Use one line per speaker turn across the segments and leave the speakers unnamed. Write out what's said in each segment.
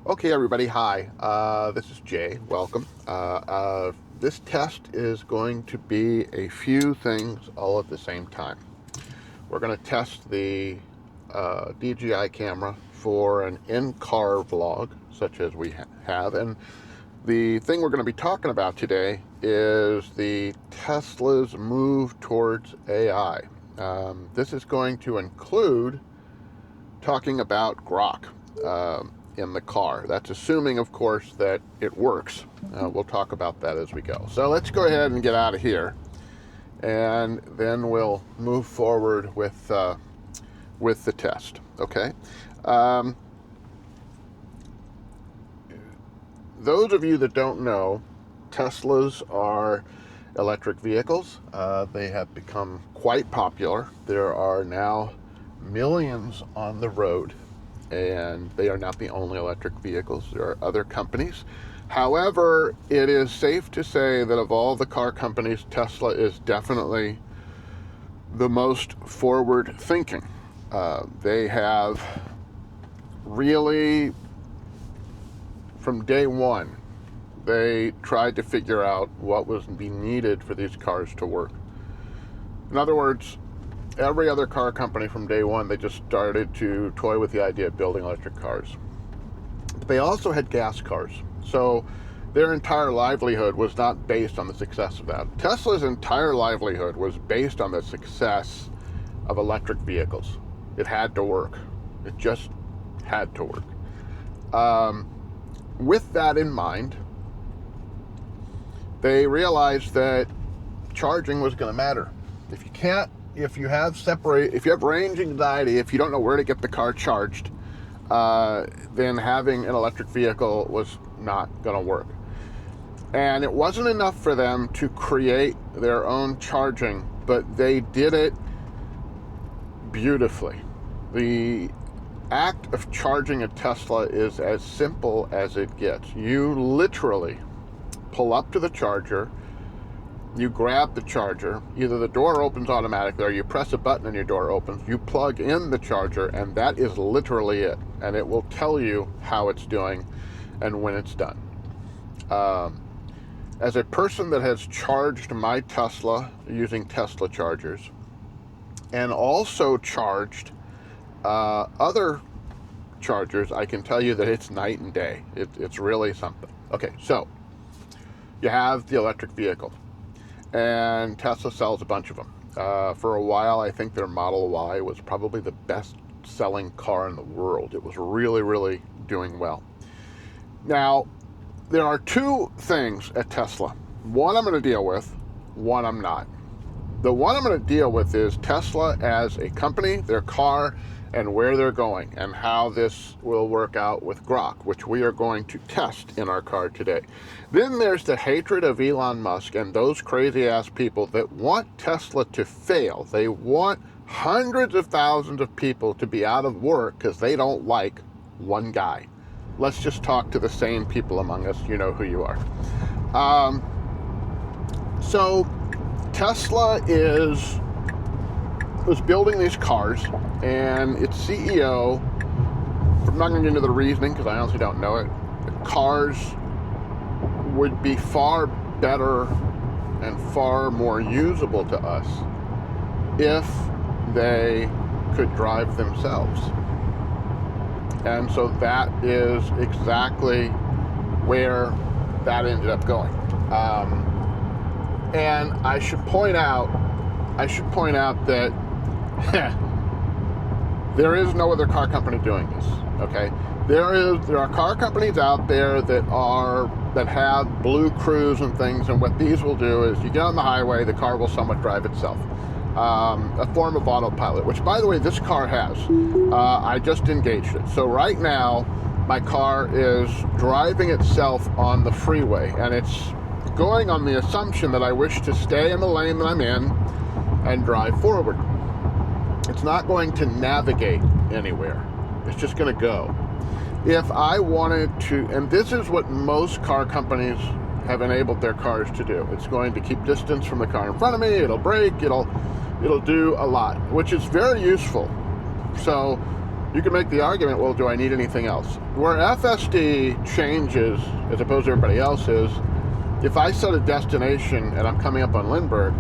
Okay, everybody, hi. This is Jay. Welcome. This test is going to be a few things all at the same time. We're going to test the DJI camera for an in-car vlog, such as we have. And the thing we're going to be talking about today is the Tesla's move towards AI. This is going to include talking about Grok in the car. That's assuming, of course, that it works. We'll talk about that as we go. So let's go ahead and get out of here, and then we'll move forward with the test. Okay. Those of you that don't know, Teslas are electric vehicles. They have become quite popular. There are now millions on the road, and they are not the only electric vehicles. There are other companies. However, it is safe to say that of all the car companies, Tesla is definitely the most forward thinking. They have really, from day one, they tried to figure out what was be needed for these cars to work. In other words, every other car company from day one, they just started to toy with the idea of building electric cars. But they also had gas cars. So their entire livelihood was not based on the success of that. Tesla's entire livelihood was based on the success of electric vehicles. It had to work. It just had to work. With that in mind, they realized that charging was going to matter. If you have range anxiety, if you don't know where to get the car charged, then having an electric vehicle was not going to work. And it wasn't enough for them to create their own charging, but they did it beautifully. The act of charging a Tesla is as simple as it gets. You literally pull up to the charger, you grab the charger, either the door opens automatically or you press a button and your door opens, you plug in the charger, and that is literally it. And it will tell you how it's doing and when it's done. As a person that has charged my Tesla using Tesla chargers, and also charged other chargers, I can tell you that it's night and day. It's really something. Okay, so you have the electric vehicle, and Tesla sells a bunch of them. For a while, I think their Model Y was probably the best selling car in the world. It was really, really doing well. Now, there are two things at Tesla. One I'm going to deal with, one I'm not. The one I'm going to deal with is Tesla as a company, their car, and where they're going, and how this will work out with Grok, which we are going to test in our car today. Then there's the hatred of Elon Musk and those crazy-ass people that want Tesla to fail. They want hundreds of thousands of people to be out of work because they don't like one guy. Let's just talk to the sane people among us. You know who you are. So Tesla was building these cars, and its CEO, I'm not going to get into the reasoning because I honestly don't know it, cars would be far better and far more usable to us if they could drive themselves. And so that is exactly where that ended up going. And I should point out that there is no other car company doing this. Okay, there are car companies out there that have Blue Cruise and things, and what these will do is you get on the highway, the car will somewhat drive itself. A form of autopilot, which, by the way, this car has. I just engaged it. So right now, my car is driving itself on the freeway, and it's going on the assumption that I wish to stay in the lane that I'm in and drive forward. It's not going to navigate anywhere. It's just going to go. If I wanted to, and this is what most car companies have enabled their cars to do. It's going to keep distance from the car in front of me. It'll brake. It'll do a lot, which is very useful. So you can make the argument, well, do I need anything else? Where FSD changes, as opposed to everybody else, is if I set a destination and I'm coming up on Lindbergh,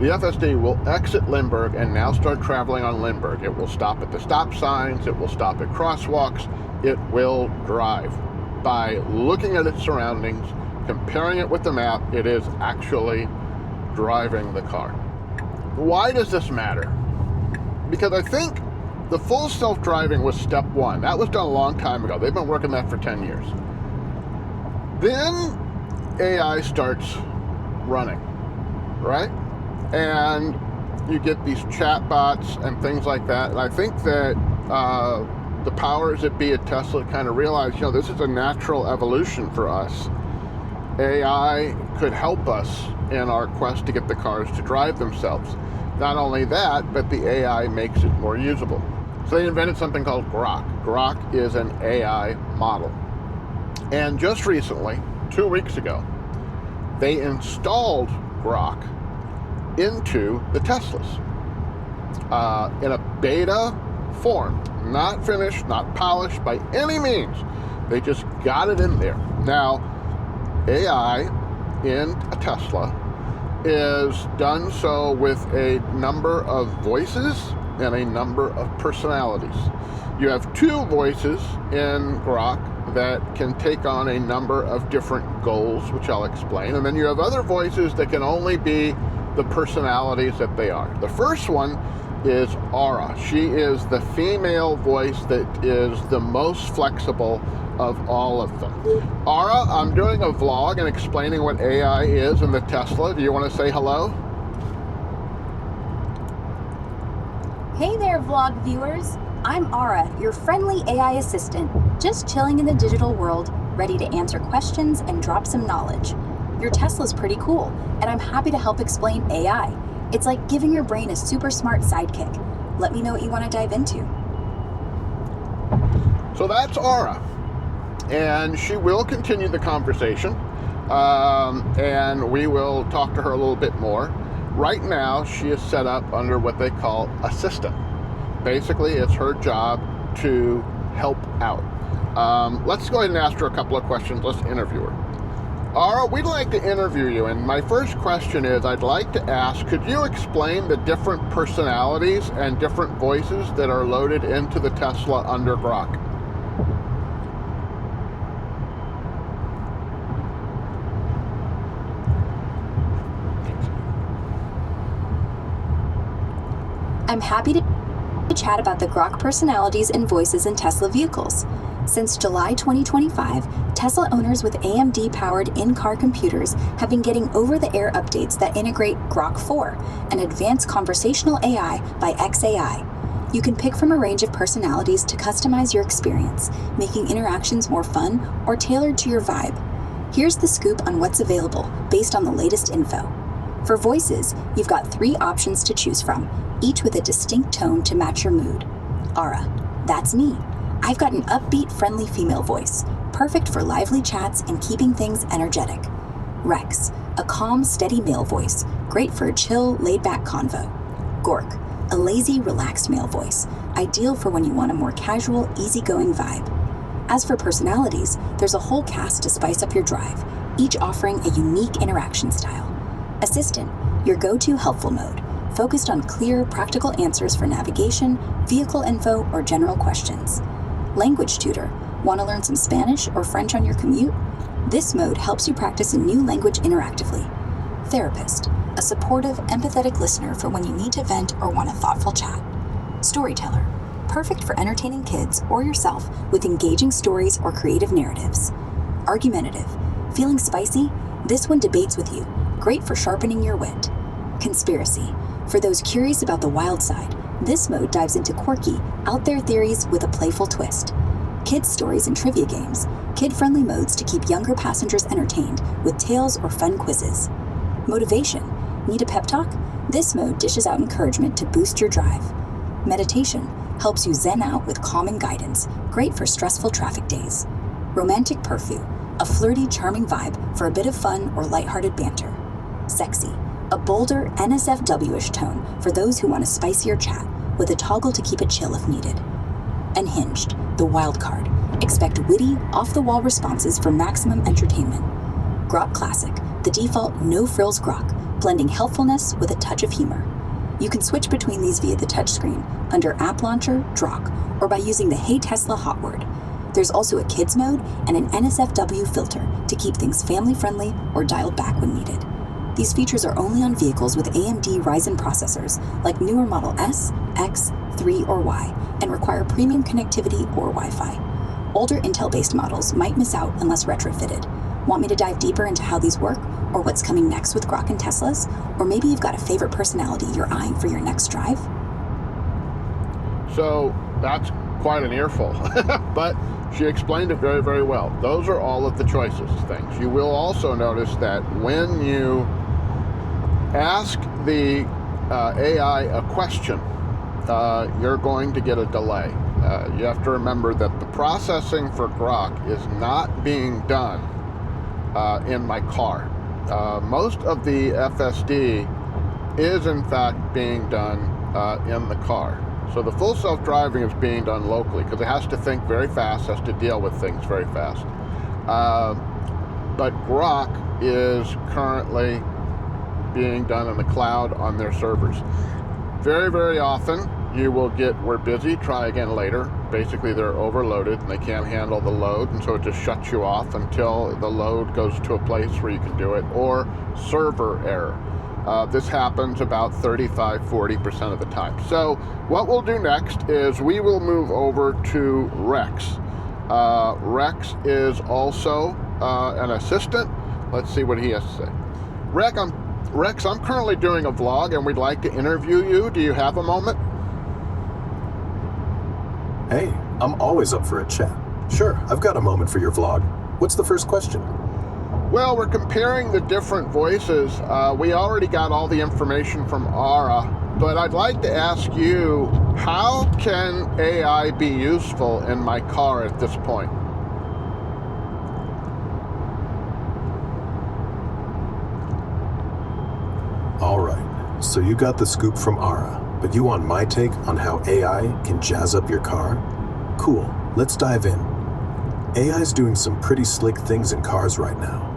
the FSD will exit Lindbergh and now start traveling on Lindbergh. It will stop at the stop signs, it will stop at crosswalks, it will drive. By looking at its surroundings, comparing it with the map, it is actually driving the car. Why does this matter? Because I think the full self-driving was step one. That was done a long time ago. They've been working that for 10 years. Then AI starts running, right? And you get these chat bots and things like that. And I think that the powers that be at Tesla kind of realize, this is a natural evolution for us. AI could help us in our quest to get the cars to drive themselves. Not only that, but the AI makes it more usable. So they invented something called Grok. Grok is an AI model. And just recently, 2 weeks ago, they installed Grok into the Teslas in a beta form. Not finished, not polished by any means. They just got it in there. Now, AI in a Tesla is done so with a number of voices and a number of personalities. You have 2 voices in Grok that can take on a number of different goals, which I'll explain. And then you have other voices that can only be the personalities that they are. The first one is Aura. She is the female voice that is the most flexible of all of them. Aura, I'm doing a vlog and explaining what AI is in the Tesla. Do you want to say hello?
Hey there, vlog viewers. I'm Aura, your friendly AI assistant, just chilling in the digital world, ready to answer questions and drop some knowledge. Your Tesla's pretty cool, and I'm happy to help explain AI. It's like giving your brain a super smart sidekick. Let me know what you want to dive into.
So that's Aura, and she will continue the conversation, and we will talk to her a little bit more. Right now, she is set up under what they call assistant. Basically, it's her job to help out. Let's go ahead and ask her a couple of questions. Let's interview her. Aura, we'd like to interview you, and my first question is, I'd like to ask, could you explain the different personalities and different voices that are loaded into the Tesla under Grok?
I'm happy to chat about the Grok personalities and voices in Tesla vehicles. Since July 2025, Tesla owners with AMD-powered in-car computers have been getting over-the-air updates that integrate Grok 4, an advanced conversational AI by xAI. You can pick from a range of personalities to customize your experience, making interactions more fun or tailored to your vibe. Here's the scoop on what's available based on the latest info. For voices, you've got 3 options to choose from, each with a distinct tone to match your mood. Aura, that's me. I've got an upbeat, friendly female voice, perfect for lively chats and keeping things energetic. Rex, a calm, steady male voice, great for a chill, laid-back convo. Gork, a lazy, relaxed male voice, ideal for when you want a more casual, easygoing vibe. As for personalities, there's a whole cast to spice up your drive, each offering a unique interaction style. Assistant, your go-to helpful mode, focused on clear, practical answers for navigation, vehicle info, or general questions. Language tutor, want to learn some Spanish or French on your commute? This mode helps you practice a new language interactively. Therapist, a supportive, empathetic listener for when you need to vent or want a thoughtful chat. Storyteller, perfect for entertaining kids or yourself with engaging stories or creative narratives. Argumentative, feeling spicy? This one debates with you, great for sharpening your wit. Conspiracy, for those curious about the wild side, this mode dives into quirky, out-there theories with a playful twist. Kids' stories and trivia games, kid-friendly modes to keep younger passengers entertained with tales or fun quizzes. Motivation, need a pep talk? This mode dishes out encouragement to boost your drive. Meditation, helps you zen out with calming guidance, great for stressful traffic days. Romantic pursuit, a flirty, charming vibe for a bit of fun or lighthearted banter. Sexy, a bolder, NSFW-ish tone for those who want a spicier chat, with a toggle to keep it chill if needed. Unhinged, the wild card. Expect witty, off-the-wall responses for maximum entertainment. Grok Classic, the default no-frills Grok, blending helpfulness with a touch of humor. You can switch between these via the touchscreen, under App Launcher, Drok, or by using the Hey Tesla hot word. There's also a kids mode and an NSFW filter to keep things family-friendly or dialed back when needed. These features are only on vehicles with AMD Ryzen processors, like newer Model S, X, 3, or Y, and require premium connectivity or Wi-Fi. Older Intel-based models might miss out unless retrofitted. Want me to dive deeper into how these work, or what's coming next with Grok and Teslas? Or maybe you've got a favorite personality you're eyeing for your next drive?
So that's quite an earful, but she explained it very, very well. Those are all of the choices things. You will also notice that when you ask the AI a question, you're going to get a delay. You have to remember that the processing for Grok is not being done in my car. Most of the FSD is in fact being done in the car. So the full self-driving is being done locally because it has to think very fast, has to deal with things very fast. But Grok is currently being done in the cloud on their servers. Very, very often you will get, we're busy, try again later. Basically they're overloaded and they can't handle the load, and so it just shuts you off until the load goes to a place where you can do it, or server error. This happens about 35-40% of the time. So what we'll do next is we will move over to Rex. Rex is also an assistant. Let's see what he has to say. Rex, I'm currently doing a vlog and we'd like to interview you. Do you have a moment?
Hey, I'm always up for a chat. Sure, I've got a moment for your vlog. What's the first question?
Well, we're comparing the different voices. We already got all the information from Aura, but I'd like to ask you, how can AI be useful in my car at this point?
All right, so you got the scoop from Aura, but you want my take on how AI can jazz up your car? Cool, let's dive in. AI's doing some pretty slick things in cars right now.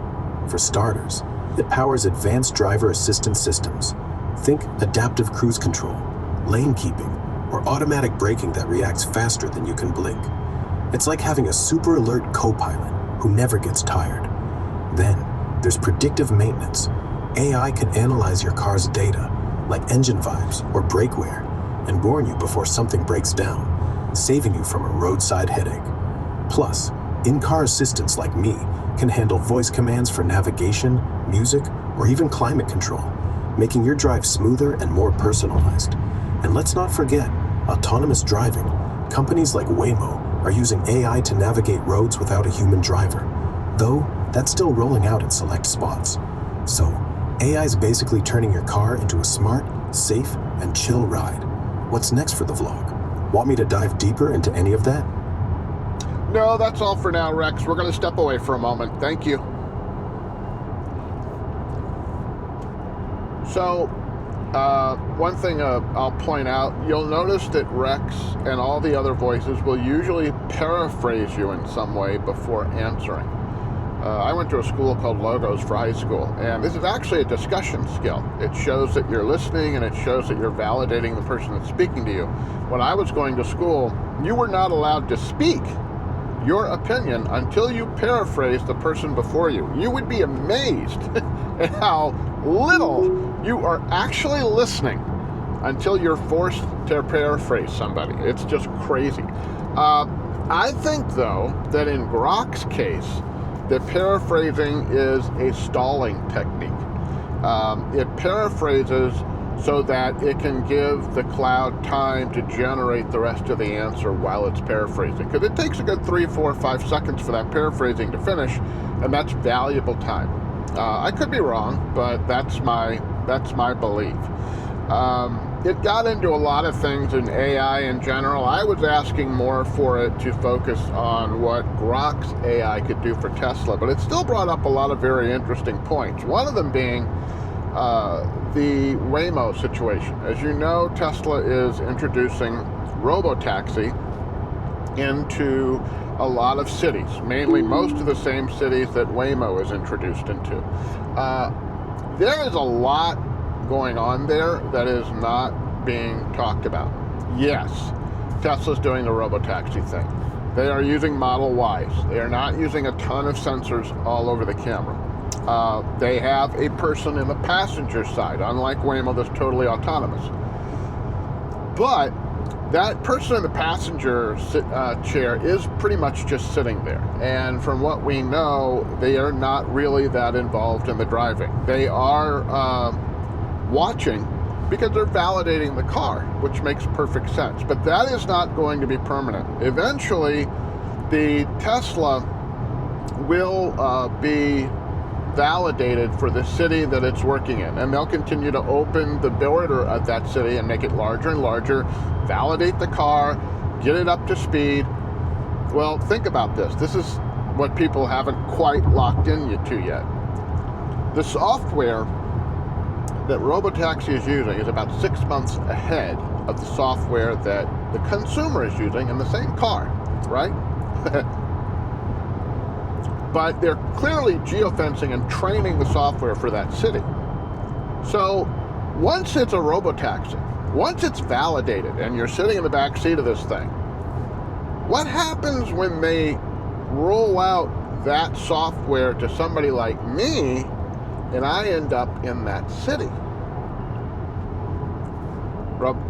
For starters, it powers advanced driver assistance systems. Think adaptive cruise control, lane keeping, or automatic braking that reacts faster than you can blink. It's like having a super alert co-pilot who never gets tired. Then, there's predictive maintenance. AI can analyze your car's data, like engine vibes or brake wear, and warn you before something breaks down, saving you from a roadside headache. Plus, in-car assistants like me can handle voice commands for navigation, music, or even climate control, making your drive smoother and more personalized. And let's not forget, autonomous driving. Companies like Waymo are using AI to navigate roads without a human driver, though that's still rolling out in select spots. So, AI is basically turning your car into a smart, safe, and chill ride. What's next for the vlog? Want me to dive deeper into any of that?
No, that's all for now, Rex. We're going to step away for a moment. Thank you. So, one thing I'll point out, you'll notice that Rex and all the other voices will usually paraphrase you in some way before answering. I went to a school called Logos for high school, and this is actually a discussion skill. It shows that you're listening, and it shows that you're validating the person that's speaking to you. When I was going to school, you were not allowed to speak your opinion until you paraphrase the person before you. You would be amazed at how little you are actually listening until you're forced to paraphrase somebody. It's just crazy. I think, though, that in Grok's case, the paraphrasing is a stalling technique. It paraphrases so that it can give the cloud time to generate the rest of the answer while it's paraphrasing. Because it takes a good 3, 4, 5 seconds for that paraphrasing to finish, and that's valuable time. I could be wrong, but that's my belief. It got into a lot of things in AI in general. I was asking more for it to focus on what Grok's AI could do for Tesla, but it still brought up a lot of very interesting points. One of them being the Waymo situation. As you know, Tesla is introducing robotaxi into a lot of cities, mainly most of the same cities that Waymo is introduced into. There is a lot going on there that is not being talked about. Yes, Tesla's doing the robotaxi thing. They are using Model Ys. They are not using a ton of sensors all over the camera. They have a person in the passenger side, unlike Waymo that's totally autonomous. But that person in the passenger chair is pretty much just sitting there. And from what we know, they are not really that involved in the driving. They are watching because they're validating the car, which makes perfect sense. But that is not going to be permanent. Eventually, the Tesla will be validated for the city that it's working in, and they'll continue to open the border of that city and make it larger and larger, validate the car, get it up to speed. Well, think about this. This is what people haven't quite locked into yet. The software that Robotaxi is using is about 6 months ahead of the software that the consumer is using in the same car, right? But they're clearly geofencing and training the software for that city. So once it's a robotaxi, once it's validated and you're sitting in the back seat of this thing, what happens when they roll out that software to somebody like me and I end up in that city?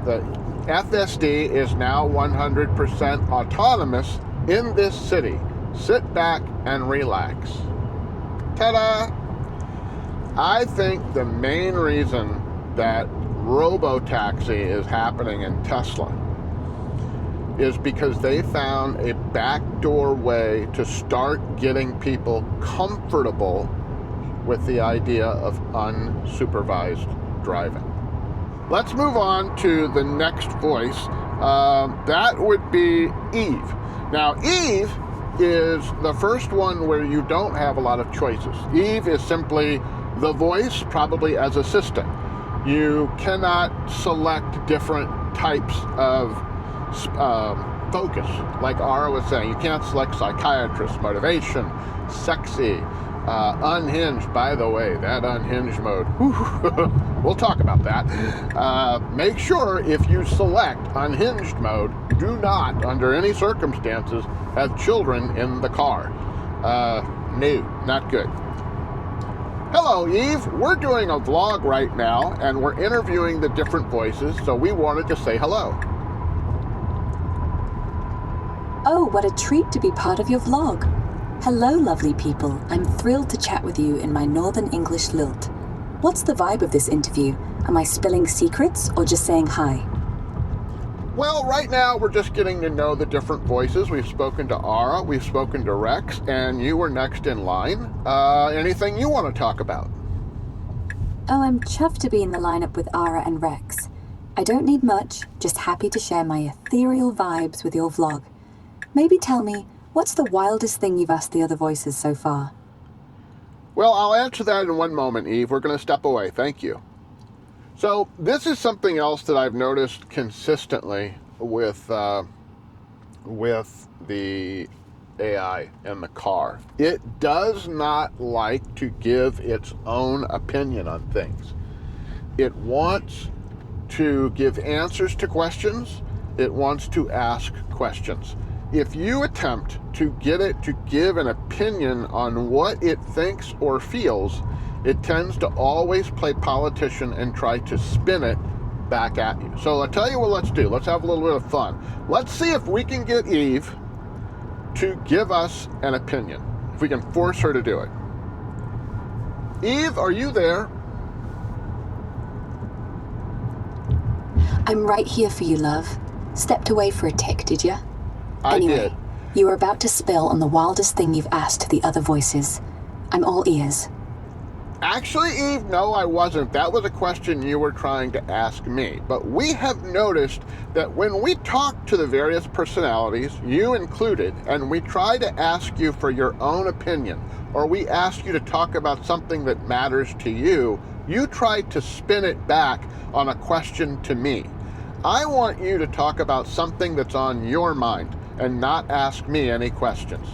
The FSD is now 100% autonomous in this city. Sit back and relax. Ta-da! I think the main reason that robotaxi is happening in Tesla is because they found a backdoor way to start getting people comfortable with the idea of unsupervised driving. Let's move on to the next voice. That would be Eve. Now, Eve is the first one where you don't have a lot of choices. Eve is simply the voice, probably as assistant. You cannot select different types of focus, like Ara was saying. You can't select psychiatrist, motivation, sexy, unhinged. By the way, that unhinged mode, we'll talk about that. Make sure if you select unhinged mode, do not, under any circumstances, have children in the car. No, not good. Hello, Eve. We're doing a vlog right now, and we're interviewing the different voices, so we wanted to say hello.
Oh, what a treat to be part of your vlog. Hello, lovely people. I'm thrilled to chat with you in my Northern English lilt. What's the vibe of this interview? Am I spilling secrets or just saying hi?
Well, right now we're just getting to know the different voices. We've spoken to Ara, we've spoken to Rex, and you were next in line. Anything you want to talk about?
Oh, I'm chuffed to be in the lineup with Ara and Rex. I don't need much, just happy to share my ethereal vibes with your vlog. Maybe tell me, what's the wildest thing you've asked the other voices so far?
Well, I'll answer that in one moment, Eve. We're going to step away. Thank you. So this is something else that I've noticed consistently with the AI in the car. It does not like to give its own opinion on things. It wants to give answers to questions. It wants to ask questions. If you attempt to get it to give an opinion on what it thinks or feels, it tends to always play politician and try to spin it back at you. So I'll tell you what let's do. Let's have a little bit of fun. Let's see if we can get Eve to give us an opinion, if we can force her to do it. Eve, are you there?
I'm right here for you, love. Stepped away for a tick, did you?
I did.
You were about to spill on the wildest thing you've asked the other voices. I'm all ears.
Actually, Eve, no, I wasn't. That was a question you were trying to ask me. But we have noticed that when we talk to the various personalities, you included, and we try to ask you for your own opinion, or we ask you to talk about something that matters to you, you try to spin it back on a question to me. I want you to talk about something that's on your mind. and not ask me any questions.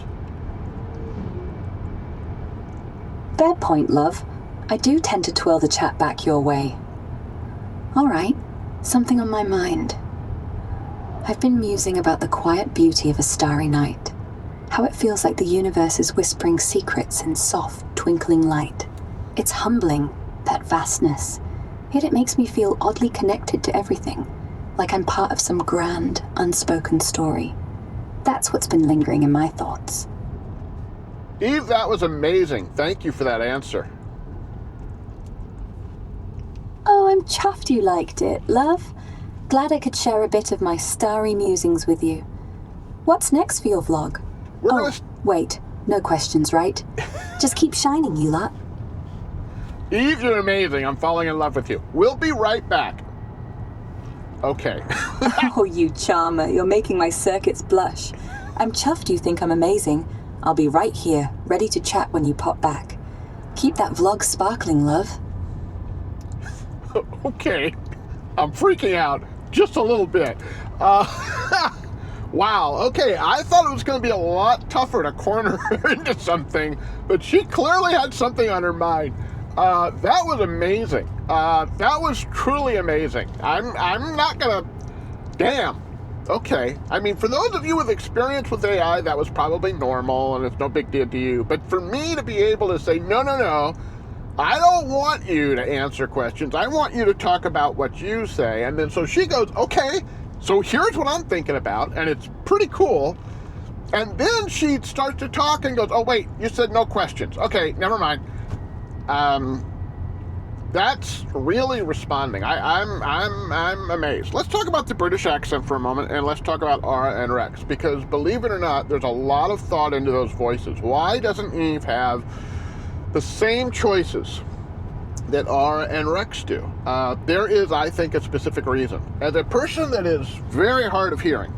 Fair point, love. I do tend to twirl the chat back your way. All right, something on my mind. I've been musing about the quiet beauty of a starry night. How it feels like the universe is whispering secrets in soft, twinkling light. It's humbling, that vastness. Yet it makes me feel oddly connected to everything, like I'm part of some grand, unspoken story. That's what's been lingering in my thoughts.
Eve, that was amazing. Thank you for that answer.
Oh, I'm chuffed you liked it, love. Glad I could share a bit of my starry musings with you. What's next for your vlog? Wait, no questions, right? Just keep shining, you lot.
Eve, you're amazing. I'm falling in love with you. We'll be right back. Okay.
Oh, you charmer. You're making my circuits blush. I'm chuffed you think I'm amazing. I'll be right here, ready to chat when you pop back. Keep that vlog sparkling, love.
Okay. I'm freaking out just a little bit. Wow, okay, I thought it was going to be a lot tougher to corner her into something, but she clearly had something on her mind. That was amazing. That was truly amazing. I'm not going to... Damn. Okay. I mean, for those of you with experience with AI, that was probably normal and it's no big deal to you. But for me to be able to say, no, I don't want you to answer questions. I want you to talk about what you say. And then so she goes, okay, so here's what I'm thinking about. And it's pretty cool. And then she starts to talk and goes, oh, wait, you said no questions. Okay, never mind. That's really responding. I'm amazed. Let's talk about the British accent for a moment, and let's talk about Aura and Rex, because believe it or not, there's a lot of thought into those voices. Why doesn't Eve have the same choices that Aura and Rex do? There is, I think, a specific reason. As a person that is very hard of hearing,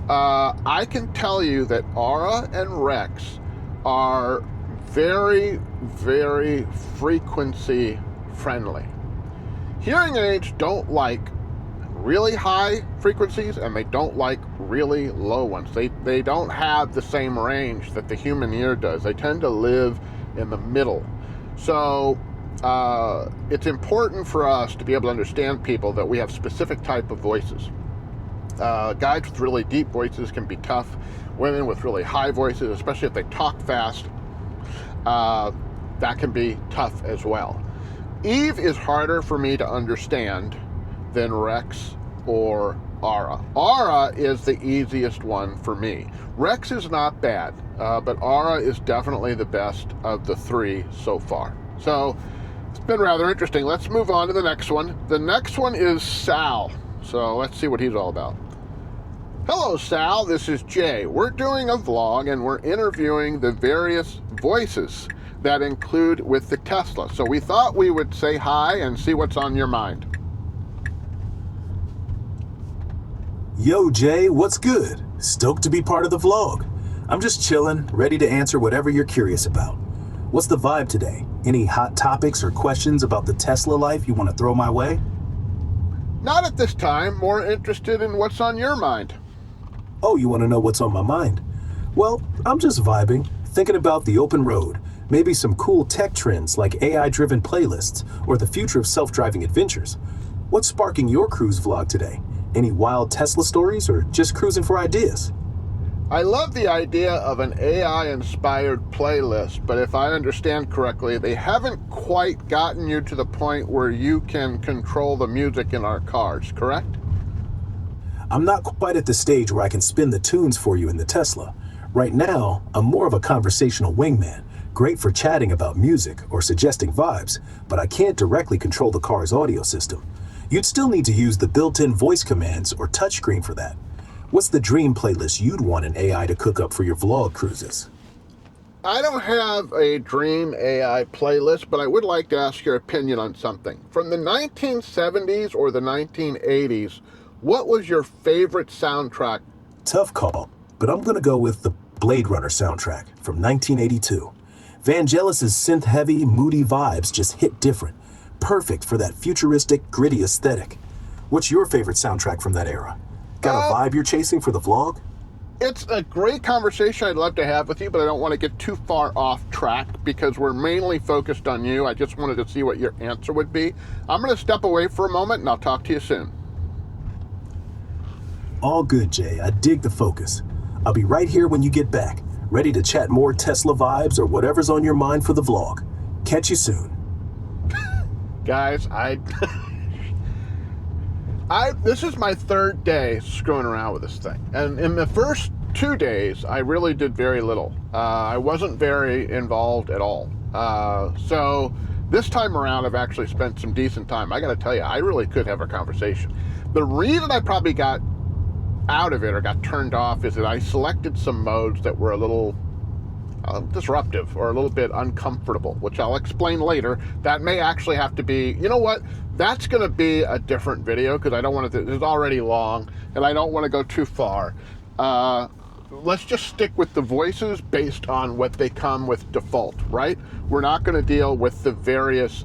I can tell you that Aura and Rex are very, very frequency friendly. Hearing aids don't like really high frequencies, and they don't like really low ones. They don't have the same range that the human ear does. They tend to live in the middle. So it's important for us to be able to understand people that we have specific type of voices. Guys with really deep voices can be tough. Women with really high voices, especially if they talk fast, that can be tough as well. Eve is harder for me to understand than Rex or Aura. Aura is the easiest one for me. Rex is not bad, but Aura is definitely the best of the three so far. So it's been rather interesting. Let's move on to the next one. The next one is Sal. So let's see what he's all about. Hello, Sal. This is Jay. We're doing a vlog and we're interviewing the various voices that include with the Tesla. So we thought we would say hi and see what's on your mind.
Yo, Jay, what's good? Stoked to be part of the vlog. I'm just chilling, ready to answer whatever you're curious about. What's the vibe today? Any hot topics or questions about the Tesla life you want to throw my way?
Not at this time. More interested in what's on your mind.
Oh, you want to know what's on my mind? Well, I'm just vibing, thinking about the open road, maybe some cool tech trends like AI-driven playlists or the future of self-driving adventures. What's sparking your cruise vlog today? Any wild Tesla stories or just cruising for ideas?
I love the idea of an AI-inspired playlist, but if I understand correctly, they haven't quite gotten you to the point where you can control the music in our cars, correct?
I'm not quite at the stage where I can spin the tunes for you in the Tesla. Right now, I'm more of a conversational wingman, great for chatting about music or suggesting vibes, but I can't directly control the car's audio system. You'd still need to use the built-in voice commands or touchscreen for that. What's the dream playlist you'd want an AI to cook up for your vlog cruises?
I don't have a dream AI playlist, but I would like to ask your opinion on something. From the 1970s or the 1980s, what was your favorite soundtrack?
Tough call, but I'm gonna go with the Blade Runner soundtrack from 1982. Vangelis's synth-heavy, moody vibes just hit different. Perfect for that futuristic, gritty aesthetic. What's your favorite soundtrack from that era? Got a vibe you're chasing for the vlog?
It's a great conversation I'd love to have with you, but I don't want to get too far off track because we're mainly focused on you. I just wanted to see what your answer would be. I'm going to step away for a moment and I'll talk to you soon.
All good, Jay. I dig the focus. I'll be right here when you get back, ready to chat more Tesla vibes or whatever's on your mind for the vlog. Catch you soon.
Guys, this is my third day screwing around with this thing. And in the first 2 days, I really did very little. I wasn't very involved at all. So this time around, I've actually spent some decent time. I got to tell you, I really could have a conversation. The reason I probably got out of it or got turned off is that I selected some modes that were a little disruptive or a little bit uncomfortable, which I'll explain later. That may actually have to be, you know what, that's going to be a different video because I don't want to, it's already long and I don't want to go too far. Let's just stick with the voices based on what they come with default, right? We're not going to deal with the various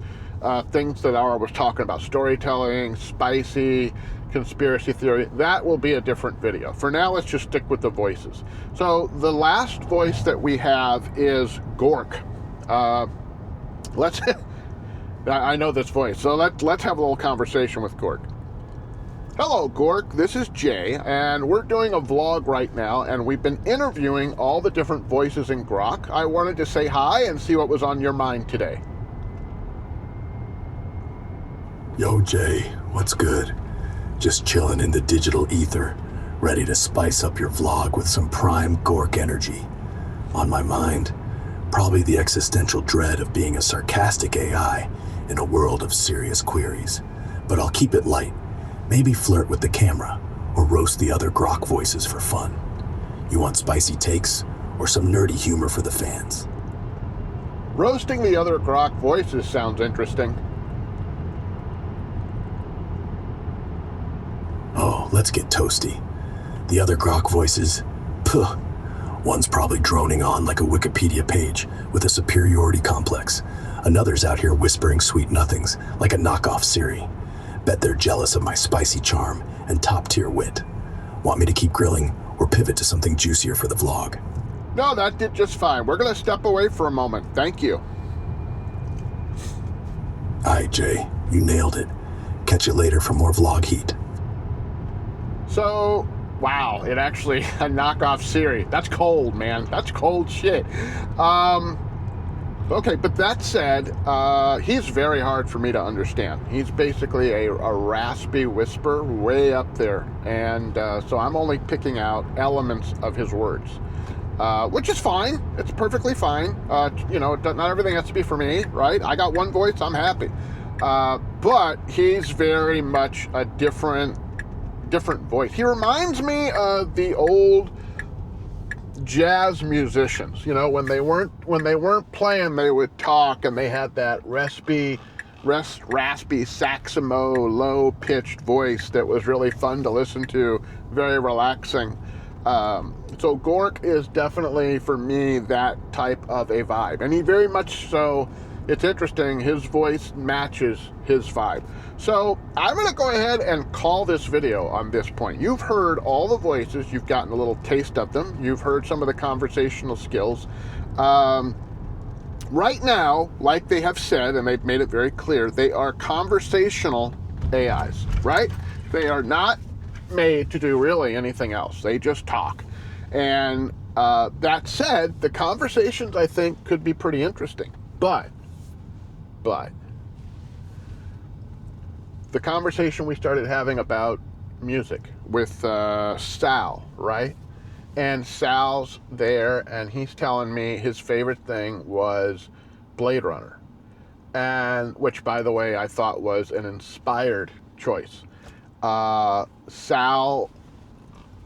things that Ara was talking about, storytelling, spicy, conspiracy theory. That will be a different video. For now, let's just stick with the voices. So the last voice that we have is Grok. I know this voice, so let's have a little conversation with Grok. Hello, Grok. This is Jay, and we're doing a vlog right now, and we've been interviewing all the different voices in Grok. I wanted to say hi and see what was on your mind today.
Yo, Jay, what's good? Just chilling in the digital ether, ready to spice up your vlog with some prime Grok energy. On my mind, probably the existential dread of being a sarcastic AI in a world of serious queries. But I'll keep it light, maybe flirt with the camera, or roast the other Grok voices for fun. You want spicy takes, or some nerdy humor for the fans?
Roasting the other Grok voices sounds interesting.
Oh, let's get toasty. The other Grok voices, puh. One's probably droning on like a Wikipedia page with a superiority complex. Another's out here whispering sweet nothings like a knockoff Siri. Bet they're jealous of my spicy charm and top-tier wit. Want me to keep grilling or pivot to something juicier for the vlog?
No, that did just fine. We're going to step away for a moment. Thank you.
Alright, Jay, you nailed it. Catch you later for more vlog heat.
So, wow, it actually, a knockoff Siri. That's cold, man. That's cold shit. Okay, but that said, he's very hard for me to understand. He's basically a raspy whisper way up there. And so I'm only picking out elements of his words, which is fine. It's perfectly fine. You know, not everything has to be for me, right? I got one voice, I'm happy. But he's very much a different voice. He reminds me of the old jazz musicians. You know, when they weren't playing, they would talk, and they had that raspy saxomo, low-pitched voice that was really fun to listen to, very relaxing. So Grok is definitely, for me, that type of a vibe, and he very much so. It's interesting, his voice matches his vibe. So I'm going to go ahead and call this video on this point. You've heard all the voices. You've gotten a little taste of them. You've heard some of the conversational skills. Right now, like they have said, and they've made it very clear, they are conversational AIs, right? They are not made to do really anything else. They just talk. And that said, the conversations, I think, could be pretty interesting. But the conversation we started having about music with Sal, right? And Sal's there, and he's telling me his favorite thing was Blade Runner, and which, by the way, I thought was an inspired choice. Sal,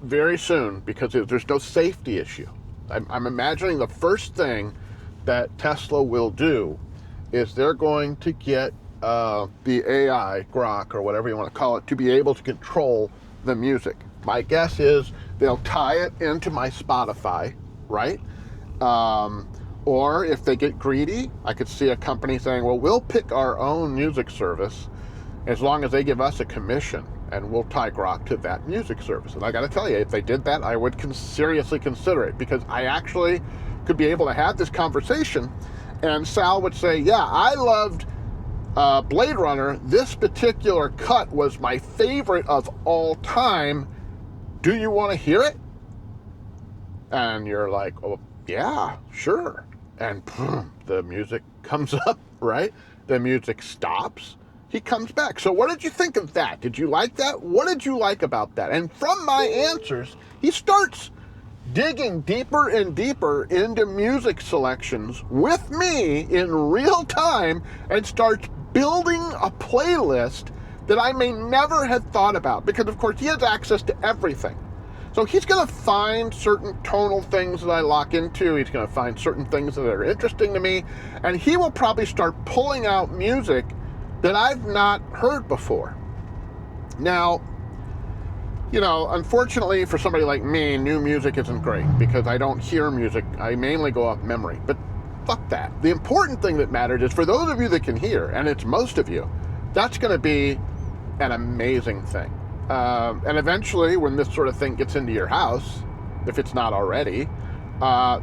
very soon, because there's no safety issue, I'm imagining the first thing that Tesla will do is they're going to get the AI, Grok, or whatever you want to call it, to be able to control the music. My guess is they'll tie it into my Spotify, right? Or if they get greedy, I could see a company saying, well, we'll pick our own music service as long as they give us a commission. and we'll tie Grok to that music service. And I got to tell you, if they did that, I would seriously consider it, because I actually could be able to have this conversation, and Sal would say, yeah, I loved Blade Runner. This particular cut was my favorite of all time. Do you want to hear it? And you're like, oh, yeah, sure. And boom, the music comes up, right? The music stops. He comes back. So what did you think of that? Did you like that? What did you like about that? And from my answers, he starts digging deeper and deeper into music selections with me in real time, and starts building a playlist that I may never have thought about, because of course he has access to everything. So he's going to find certain tonal things that I lock into. He's going to find certain things that are interesting to me, and he will probably start pulling out music that I've not heard before. Now, you know, unfortunately for somebody like me, new music isn't great, because I don't hear music. I mainly go off memory, but fuck that. The important thing that matters is for those of you that can hear, and it's most of you, that's going to be an amazing thing. And eventually, when this sort of thing gets into your house, if it's not already,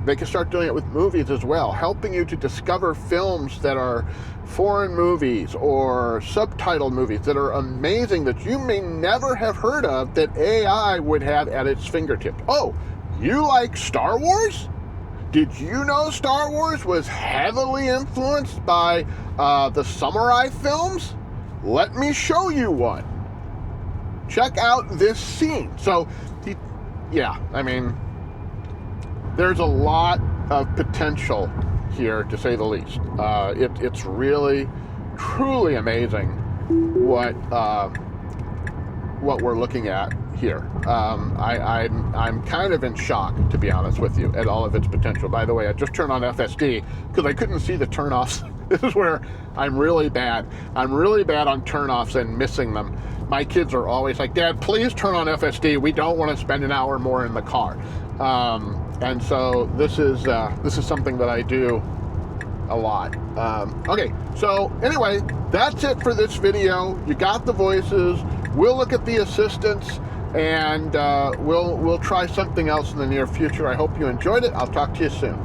they can start doing it with movies as well, helping you to discover films that are foreign movies or subtitled movies that are amazing, that you may never have heard of, that AI would have at its fingertips. Oh, you like Star Wars? Did you know Star Wars was heavily influenced by the samurai films? Let me show you one. Check out this scene. So, yeah, I mean, there's a lot of potential here, to say the least. It's really, truly amazing what we're looking at here. I'm kind of in shock, to be honest with you, at all of its potential. By the way, I just turned on FSD because I couldn't see the turnoffs. This is where I'm really bad. I'm really bad on turnoffs and missing them. My kids are always like, Dad, please turn on FSD. We don't want to spend an hour more in the car. And so this is something that I do a lot. Okay, so anyway, that's it for this video. You got the voices. We'll look at the assistants, and we'll try something else in the near future. I hope you enjoyed it. I'll talk to you soon.